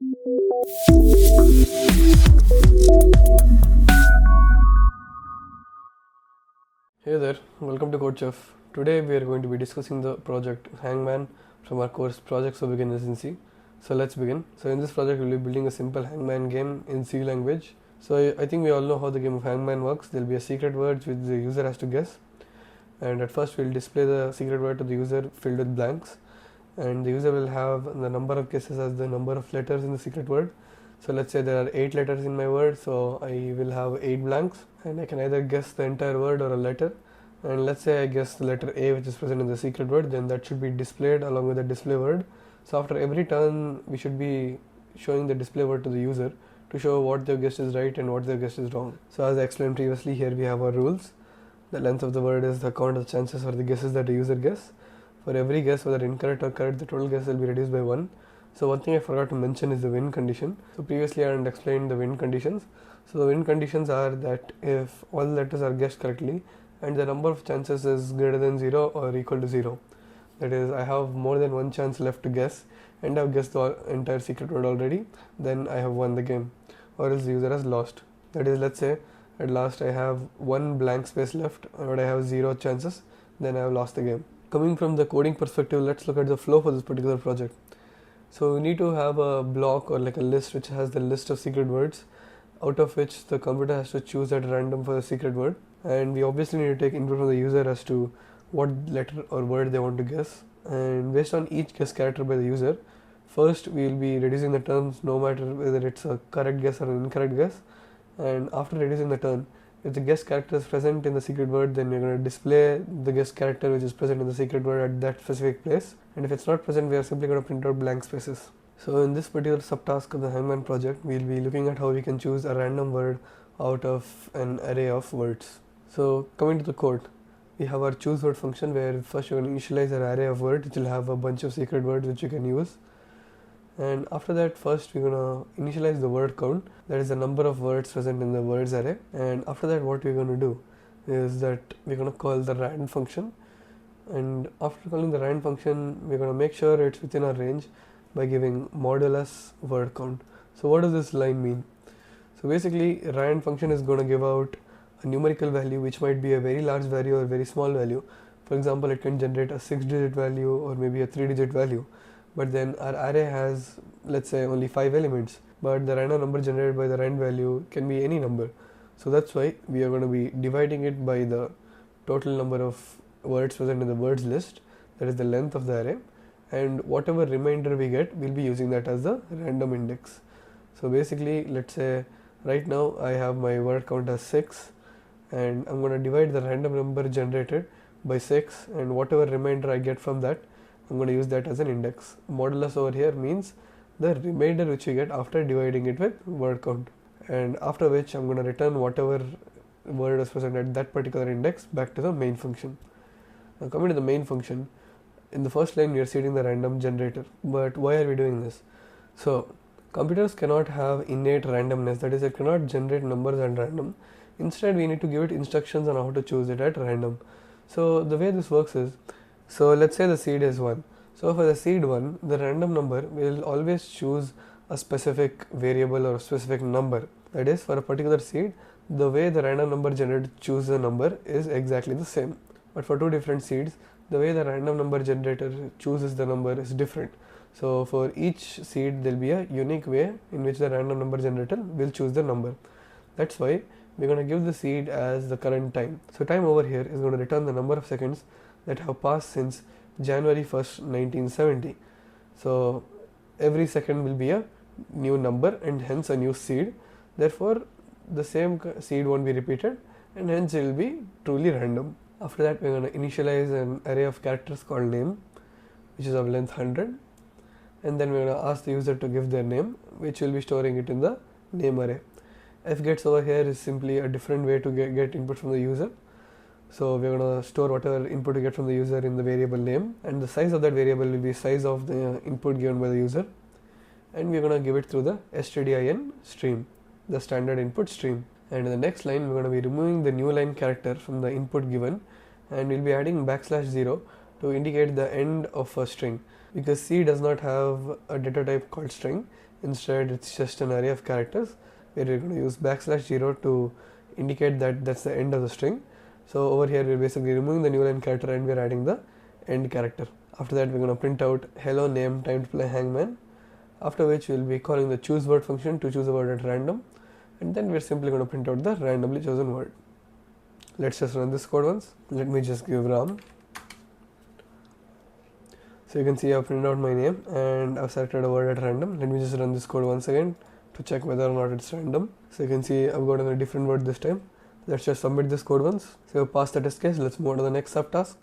Hey there, welcome to CodeChef. Today we are going to be discussing the project Hangman from our course Projects for Beginners in C. So let's begin. So in this project we'll be building a simple Hangman game in C language. So I think we all know how the game of Hangman works. There will be a secret word which the user has to guess. And at first we'll display the secret word to the user filled with blanks. And the user will have the number of guesses as the number of letters in the secret word. So let's say there are 8 letters in my word, so I will have 8 blanks, and I can either guess the entire word or a letter. And let's say I guess the letter A which is present in the secret word, then that should be displayed along with the display word. So after every turn we should be showing the display word to the user to show what their guess is right and what their guess is wrong. So as I explained previously, here we have our rules. The length of the word is the count of the chances or the guesses that the user guess. For every guess, whether incorrect or correct, the total guess will be reduced by 1. So one thing I forgot to mention is the win condition. So previously I had explained the win conditions. So the win conditions are that if all the letters are guessed correctly and the number of chances is greater than 0 or equal to 0, that is, I have more than one chance left to guess and I've guessed the entire secret word already, then I have won the game, or else the user has lost. That is, let's say at last I have one blank space left but I have 0 chances, then I have lost the game. Coming from the coding perspective, let's look at the flow for this particular project. So we need to have a block or like a list which has the list of secret words, out of which the computer has to choose at random for the secret word. And we obviously need to take input from the user as to what letter or word they want to guess. And based on each guess character by the user, first we will be reducing the terms no matter whether it's a correct guess or an incorrect guess. And after reducing the term, if the guess character is present in the secret word, then we're going to display the guess character which is present in the secret word at that specific place. And if it's not present, we are simply going to print out blank spaces. So in this particular subtask of the Hangman project, we'll be looking at how we can choose a random word out of an array of words. So coming to the code, we have our choose word function where first you're going to initialize an array of words which will have a bunch of secret words which you can use. And after that, first we're going to initialize the word count, that is the number of words present in the words array. And after that, what we're going to do is that we're going to call the rand function. And after calling the rand function, we're going to make sure it's within our range by giving modulus word count. So what does this line mean? So basically, rand function is going to give out a numerical value which might be a very large value or a very small value. For example, it can generate a 6-digit value or maybe a 3-digit value. But then our array has, let's say, only 5 elements, but the random number generated by the rand value can be any number. So that's why we are going to be dividing it by the total number of words present in the words list, that is the length of the array, and whatever remainder we get, we'll be using that as the random index. So basically, let's say right now I have my word count as 6, and I'm going to divide the random number generated by 6, and whatever remainder I get from that, I'm going to use that as an index. Modulus over here means the remainder which you get after dividing it with word count, and after which I'm going to return whatever word is present at that particular index back to the main function. Now coming to the main function, in the first line we are setting the random generator. But why are we doing this? So computers cannot have innate randomness, that is, it cannot generate numbers at random. Instead, we need to give it instructions on how to choose it at random. So the way this works is, so let's say the seed is 1. So for the seed 1, the random number will always choose a specific variable or a specific number. That is, for a particular seed, the way the random number generated chooses a number is exactly the same. But for two different seeds, the way the random number generator chooses the number is different. So for each seed, there will be a unique way in which the random number generator will choose the number. That's why we're going to give the seed as the current time. So time over here is going to return the number of seconds that have passed since January 1st, 1970. So every second will be a new number and hence a new seed. Therefore, the same seed won't be repeated and hence it will be truly random. After that, we're going to initialize an array of characters called name, which is of length 100, and then we're going to ask the user to give their name, which will be storing it in the name array. Fgets over here is simply a different way to get input from the user. So we're going to store whatever input we get from the user in the variable name, and the size of that variable will be size of the input given by the user, and we're going to give it through the stdin stream, the standard input stream. And in the next line, we're going to be removing the new line character from the input given, and we'll be adding \0 to indicate the end of a string. because C does not have a data type called string. Instead, it's just an array of characters where we're going to use \0 to indicate that that's the end of the string. So over here we're basically removing the new line character and we're adding the end character. After that we're going to print out hello name time to play Hangman, after which we'll be calling the choose word function to choose a word at random, and then we're simply going to print out the randomly chosen word. Let's just run this code once. Let me just give Ram. So you can see I've printed out my name and I've selected a word at random. Let me just run this code once again to check whether or not it's random. So you can see I've gotten a different word this time. Let's just submit this code once. So we've passed the test case. Let's move on to the next subtask.